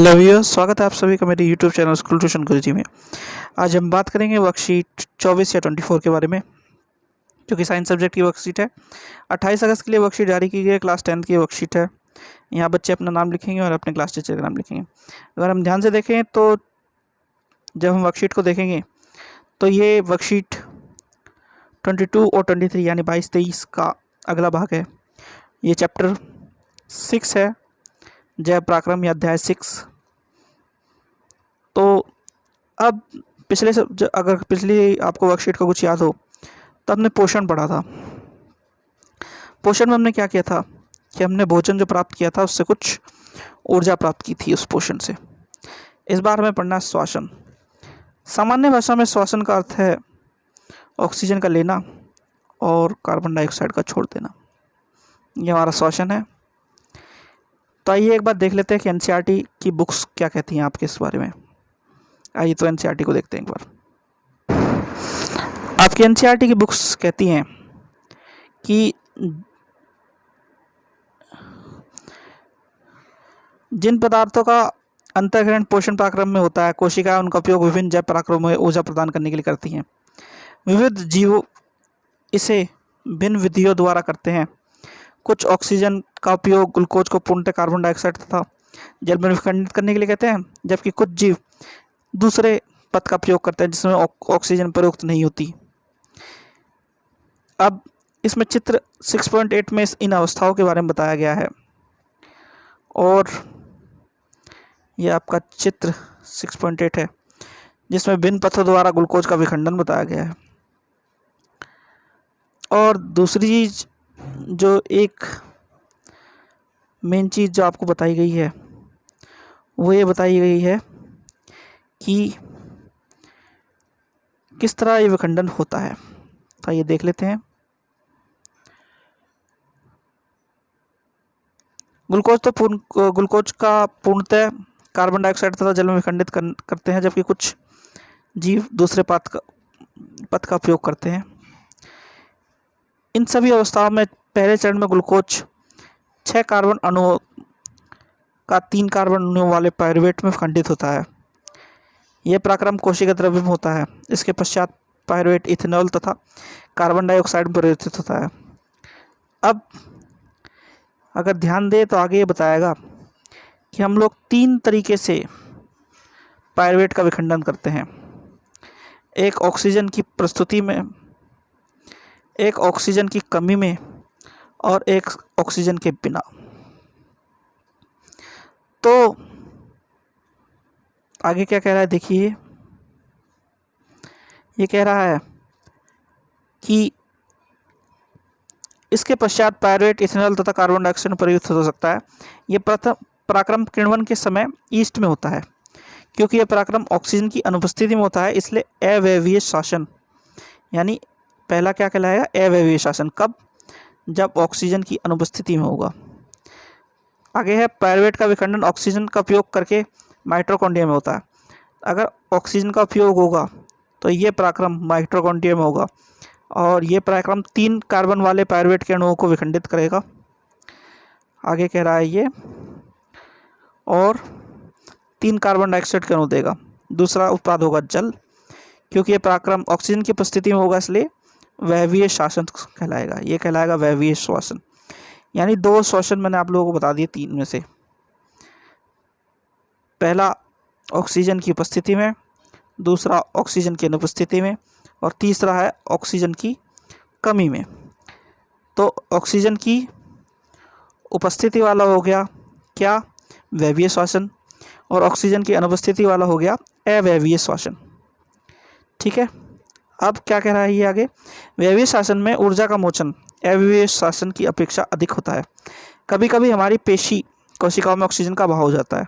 Hello viewers, स्वागत है आप सभी का मेरे यूट्यूब चैनल स्कूल ट्यूशन गुरुजी में। आज हम बात करेंगे वर्कशीट 24 या 24 के बारे में, जो कि साइंस सब्जेक्ट की वर्कशीट है। 28 अगस्त के लिए वर्कशीट जारी की गई है। क्लास 10 की वर्कशीट है। यहाँ बच्चे अपना नाम लिखेंगे और अपने क्लास टीचर का नाम लिखेंगे। अगर हम ध्यान से देखें तो जब हम वर्कशीट को देखेंगे तो ये वर्कशीट 22 और 23 यानी 22-23 का अगला भाग है। ये चैप्टर 6 है, जय पराक्रम या अध्याय 6। तो अब अगर पिछली आपको वर्कशीट का कुछ याद हो तो हमने पोषण पढ़ा था। पोषण में हमने क्या किया था कि हमने भोजन जो प्राप्त किया था उससे कुछ ऊर्जा प्राप्त की थी उस पोषण से। इस बार हमें पढ़ना है श्वसन। सामान्य भाषा में श्वसन का अर्थ है ऑक्सीजन का लेना और कार्बन डाइऑक्साइड का छोड़ देना। ये हमारा श्वसन है। तो आइए एक बार देख लेते हैं कि एनसीईआरटी की बुक्स क्या कहती हैं आपके इस बारे में। आइए तो एनसीईआरटी को देखते हैं एक बार। आपकी एनसीईआरटी की बुक्स कहती हैं कि जिन पदार्थों का अंतःग्रहण पोषण पराक्रम में होता है, कोशिकाएं उनका उपयोग विभिन्न जैव पराक्रमों में ऊर्जा प्रदान करने के लिए करती हैं। विविध जीव इसे भिन्न विधियों द्वारा करते हैं। कुछ ऑक्सीजन का उपयोग ग्लूकोज को पूर्णतः कार्बन डाइऑक्साइड तथा जल में विखंडित करने के लिए कहते हैं, जबकि कुछ जीव दूसरे पथ का प्रयोग करते हैं जिसमें ऑक्सीजन प्रयुक्त नहीं होती। अब इसमें चित्र 6.8 में इन अवस्थाओं के बारे में बताया गया है और यह आपका चित्र 6.8 है जिसमें भिन्न पथों द्वारा ग्लूकोज का विखंडन बताया गया है। और दूसरी चीज जो एक मेन चीज़ जो आपको बताई गई है वो ये बताई गई है कि किस तरह ये विखंडन होता है। तो ये देख लेते हैं। ग्लूकोज का पूर्णतः कार्बन डाइऑक्साइड तथा जल में विखंडित करते हैं, जबकि कुछ जीव दूसरे पथ का उपयोग करते हैं। इन सभी अवस्थाओं में पहले चरण में ग्लूकोज 6 कार्बन अणुओं का 3 कार्बन अणुओं वाले पायरुवेट में विखंडित होता है। यह पराक्रम कोशिका द्रव्य में होता है। इसके पश्चात पायरुवेट इथेनॉल तथा कार्बन डाइऑक्साइड में परिवर्तित होता है। अब अगर ध्यान दें तो आगे ये बताएगा कि हम लोग 3 तरीके से पायरुवेट का विखंडन करते हैं। एक ऑक्सीजन की प्रस्तुति में, एक ऑक्सीजन की कमी में और एक ऑक्सीजन के बिना। तो आगे क्या कह रहा है देखिए। ये कह रहा है कि इसके पश्चात पायरुवेट इथेनॉल तथा कार्बन डाइऑक्साइड में परिवर्तित हो सकता है। यह प्रथम पराक्रम किण्वन के समय ईस्ट में होता है। क्योंकि यह पराक्रम ऑक्सीजन की अनुपस्थिति में होता है, इसलिए अवयवीय श्वसन यानी पहला क्या कहलाएगा, अवयवीय श्वसन। कब? जब ऑक्सीजन की अनुपस्थिति में होगा। आगे है पायरुवेट का विखंडन ऑक्सीजन का उपयोग करके माइटोकॉन्ड्रिया में होता है। अगर ऑक्सीजन का उपयोग होगा तो ये पराक्रम माइटोकॉन्ड्रिया में होगा और ये पराक्रम 3 कार्बन वाले पायरुवेट के अणुओं को विखंडित करेगा। आगे कह रहा है ये, और 3 कार्बन डाइऑक्साइड के अणु देगा। दूसरा उत्पाद होगा जल। क्योंकि ये पराक्रम ऑक्सीजन की उपस्थिति में होगा इसलिए वायवीय श्वसन कहलाएगा। ये कहलाएगा वायवीय श्वसन। यानी 2 श्वसन मैंने आप लोगों को बता दिए 3 में से। पहला ऑक्सीजन की उपस्थिति में, दूसरा ऑक्सीजन की अनुपस्थिति में और तीसरा है ऑक्सीजन की कमी में। तो ऑक्सीजन की उपस्थिति वाला हो गया क्या, वायवीय श्वसन, और ऑक्सीजन की अनुपस्थिति वाला हो गया अवायवीय श्वसन। ठीक है। अब क्या कह रहा है ये आगे, वायवीय श्वसन में ऊर्जा का मोचन अवायवीय श्वसन की अपेक्षा अधिक होता है। कभी कभी हमारी पेशी कोशिकाओं में ऑक्सीजन का अभाव हो जाता है,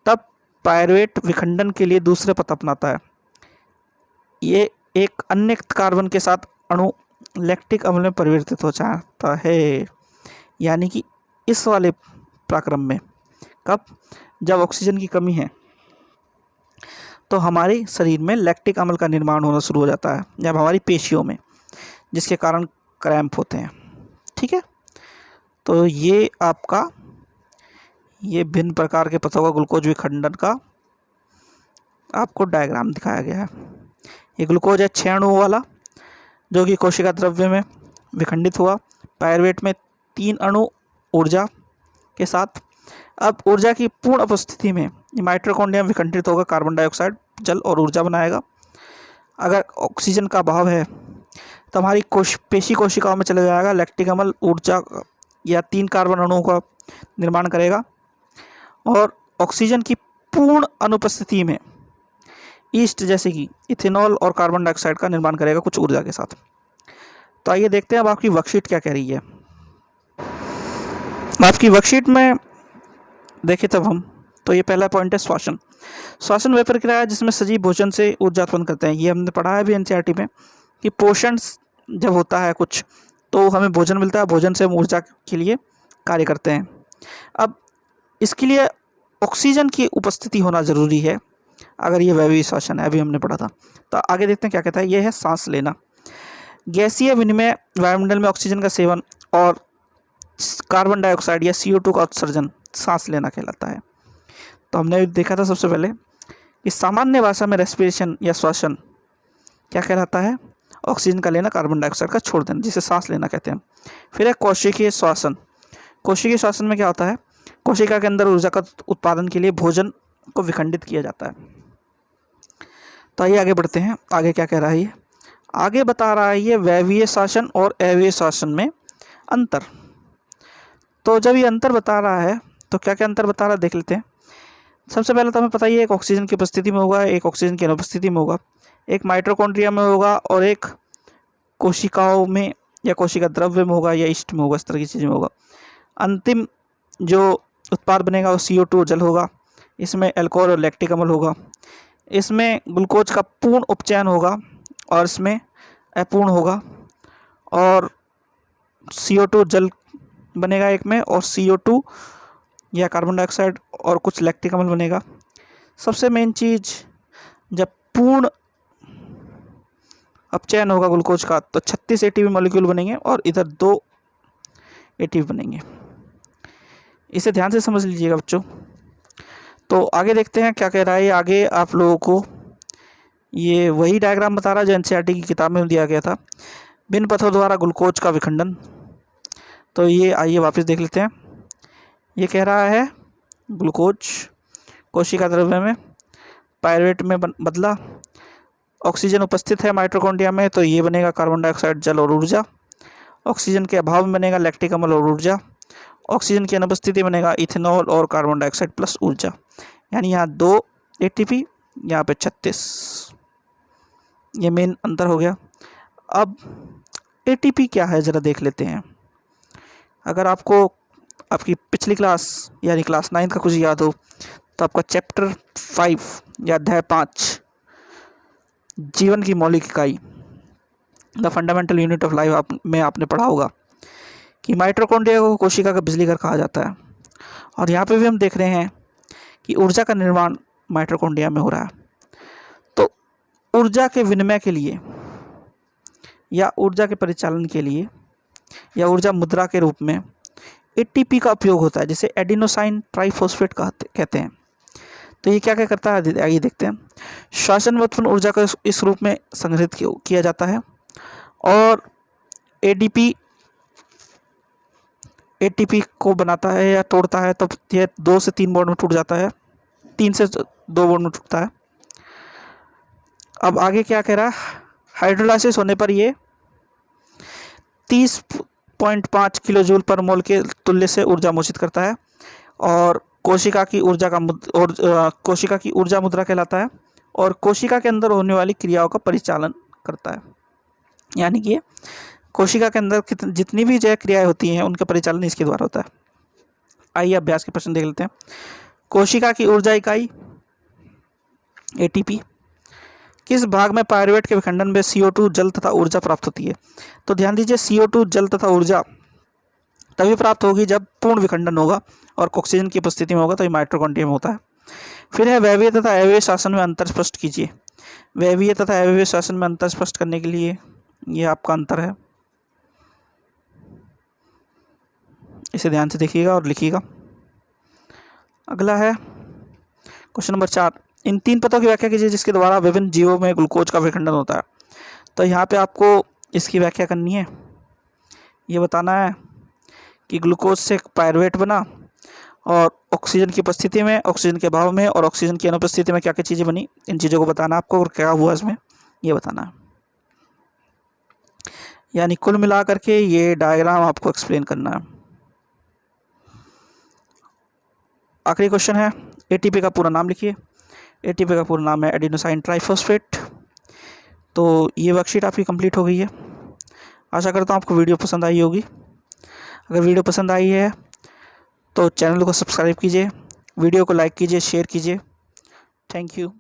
तब पायरुवेट विखंडन के लिए दूसरे पथ अपनाता है। ये एक अन्य कार्बन के साथ अणु लैक्टिक अम्ल में परिवर्तित हो जाता है। यानी कि इस वाले पराक्रम में कब, जब ऑक्सीजन की कमी है तो हमारे शरीर में लैक्टिक अम्ल का निर्माण होना शुरू हो जाता है, जब हमारी पेशियों में, जिसके कारण क्रैम्प होते हैं। ठीक है। तो ये आपका ये भिन्न प्रकार के पथों का ग्लूकोज विखंडन का आपको डायग्राम दिखाया गया है। ये ग्लूकोज है 6 अणुओं वाला, जो कि कोशिका द्रव्य में विखंडित हुआ। पायरुवेट में 3 अणु ऊर्जा के साथ। अब ऊर्जा की पूर्ण उपस्थिति में माइटोकॉन्ड्रिया विखंडित होकर कार्बन डाइऑक्साइड, जल और ऊर्जा बनाएगा। अगर ऑक्सीजन का अभाव है तो हमारी पेशी कोशिकाओं में चले जाएगा। लैक्टिक अम्ल ऊर्जा या 3 कार्बन अणुओं का निर्माण करेगा और ऑक्सीजन की पूर्ण अनुपस्थिति में ईस्ट जैसे कि इथेनॉल और कार्बन डाइऑक्साइड का निर्माण करेगा कुछ ऊर्जा के साथ। तो आइए देखते हैं अब आपकी वर्कशीट क्या कह रही है। आपकी वर्कशीट में देखें तब हम, तो ये पहला पॉइंट है श्वसन। श्वसन वह प्रक्रिया है जिसमें सजीव भोजन से ऊर्जा उत्पन्न करते हैं। ये हमने पढ़ा है भी एनसीईआरटी में कि पोषण जब होता है कुछ तो हमें भोजन मिलता है, भोजन से हम ऊर्जा के लिए कार्य करते हैं। अब इसके लिए ऑक्सीजन की उपस्थिति होना ज़रूरी है अगर ये वायवीय श्वसन है, अभी हमने पढ़ा था। तो आगे देखते हैं क्या कहता है। ये है सांस लेना। गैसीय विनिमय, वायुमंडल में ऑक्सीजन का सेवन और कार्बन डाइऑक्साइड या CO2 का उत्सर्जन सांस लेना कहलाता है। तो हमने देखा था सबसे पहले कि सामान्य भाषा में रेस्पिरेशन या श्वसन क्या कहलाता है, ऑक्सीजन का लेना, कार्बन डाइऑक्साइड का छोड़ देना, जिसे सांस लेना कहते हैं। फिर है कोशिकीय श्वसन। कोशिकीय श्वसन में क्या होता है, कोशिका के अंदर ऊर्जा का उत्पादन के लिए भोजन को विखंडित किया जाता है। तो आइए आगे बढ़ते हैं। आगे क्या कह रहा है ये, आगे बता रहा है ये वायवीय श्वसन और अवायवीय श्वसन में अंतर। तो जब ये अंतर बता रहा है तो क्या क्या अंतर बता रहा है देख लेते हैं। सबसे पहले तो हमें पता ही है एक ऑक्सीजन की उपस्थिति में होगा, एक ऑक्सीजन की अनुपस्थिति में होगा, एक माइटोकॉन्ड्रिया में होगा और एक कोशिकाओं में या कोशिका द्रव्य में होगा या ईस्ट में होगा, इस तरह की चीज़ में होगा। अंतिम जो उत्पाद बनेगा वो CO2 जल होगा। इसमें अल्कोहल और लैक्टिक अम्ल होगा। इसमें ग्लूकोज का पूर्ण उपचयन होगा और इसमें अपूर्ण होगा। और CO2 जल बनेगा एक में, और CO2 या कार्बन डाइऑक्साइड और कुछ लैक्टिक अम्ल बनेगा। सबसे मेन चीज़, जब पूर्ण अपचयन होगा ग्लूकोज का तो 36 ATP मॉलिक्यूल बनेंगे और इधर 2 ATP बनेंगे। इसे ध्यान से समझ लीजिएगा बच्चों। तो आगे देखते हैं क्या कह रहा है। आगे आप लोगों को ये वही डायग्राम बता रहा है जो एनसीईआरटी की किताब में दिया गया था, भिन्न पथों द्वारा ग्लूकोज का विखंडन। तो ये आइए वापस देख लेते हैं। ये कह रहा है ग्लूकोज कोशिका द्रव्य में पायरुवेट में बदला, ऑक्सीजन उपस्थित है माइटोकॉन्ड्रिया में तो ये बनेगा कार्बन डाइऑक्साइड, जल और ऊर्जा। ऑक्सीजन के अभाव में बनेगा लैक्टिक अम्ल और ऊर्जा। ऑक्सीजन की अनुपस्थिति बनेगा इथेनॉल और कार्बन डाइऑक्साइड प्लस ऊर्जा। यानी यहाँ 2 ATP, यहाँ पे 36। ये मेन अंतर हो गया। अब ATP क्या है ज़रा देख लेते हैं। अगर आपको आपकी पिछली क्लास यानी क्लास 9 का कुछ याद हो तो आपका चैप्टर 5 या अध्याय 5 जीवन की मौलिक इकाई, the fundamental unit of life में आपने पढ़ा होगा कि माइटोकॉन्ड्रिया को कोशिका का बिजली घर कहा जाता है। और यहाँ पे भी हम देख रहे हैं कि ऊर्जा का निर्माण माइटोकॉन्ड्रिया में हो रहा है। तो ऊर्जा के विनिमय के लिए या ऊर्जा के परिचालन के लिए या ऊर्जा मुद्रा के रूप में ATP का उपयोग होता है, जिसे एडिनोसाइन ट्राइफॉस्फेट कहते हैं। तो ये क्या क्या करता है आइए देखते हैं। श्वसन में उत्पन्न ऊर्जा को इस रूप में संग्रहित किया जाता है और ATP को बनाता है या तोड़ता है तो यह 2 से 3 बॉन्ड में टूट जाता है, 3 से 2 बॉन्ड में टूटता है। अब आगे क्या कह रहा है, हाइड्रोलाइसिस होने पर ये 30.5 किलो जूल पर मोल के तुल्य से ऊर्जा मोचित करता है और कोशिका की ऊर्जा मुद्रा कहलाता है और कोशिका के अंदर होने वाली क्रियाओं का परिचालन करता है। यानी कि कोशिका के अंदर जितनी भी जय क्रियाएं होती हैं उनका परिचालन इसके द्वारा होता है। आइए अभ्यास के प्रश्न देख लेते हैं। कोशिका की ऊर्जा इकाई ATP। किस भाग में पायरुवेट के विखंडन में CO2 जल तथा ऊर्जा प्राप्त होती है। तो ध्यान दीजिए, CO2 जल तथा ऊर्जा तभी प्राप्त होगी जब पूर्ण विखंडन होगा और ऑक्सीजन की उपस्थिति में होगा, तो ये माइटोकॉन्ड्रिया में होता है। फिर है वायवीय तथा अवायवीय श्वसन में अंतर स्पष्ट कीजिए। वायवीय तथा अवायवीय श्वसन में अंतर स्पष्ट करने के लिए ये आपका अंतर है, इसे ध्यान से देखिएगा और लिखिएगा। अगला है क्वेश्चन नंबर 4, इन 3 पदों की व्याख्या कीजिए जिसके द्वारा विभिन्न जीवों में ग्लूकोज का विखंडन होता है। तो यहाँ पे आपको इसकी व्याख्या करनी है, ये बताना है कि ग्लूकोज से पायरुवेट बना और ऑक्सीजन की उपस्थिति में, ऑक्सीजन के अभाव में और ऑक्सीजन की अनुपस्थिति में क्या क्या चीज़ें बनी, इन चीज़ों को बताना आपको और क्या हुआ इसमें ये बताना है। यानी कुल मिला करके ये डायग्राम आपको एक्सप्लेन करना है। आखिरी क्वेश्चन है, एटीपी का पूरा नाम लिखिए। एटीपी का पूरा नाम है एडिनोसाइन ट्राइफॉस्फेट। तो ये वर्कशीट आपकी कंप्लीट हो गई है। आशा करता हूँ आपको वीडियो पसंद आई होगी। अगर वीडियो पसंद आई है तो चैनल को सब्सक्राइब कीजिए, वीडियो को लाइक कीजिए, शेयर कीजिए। Thank you.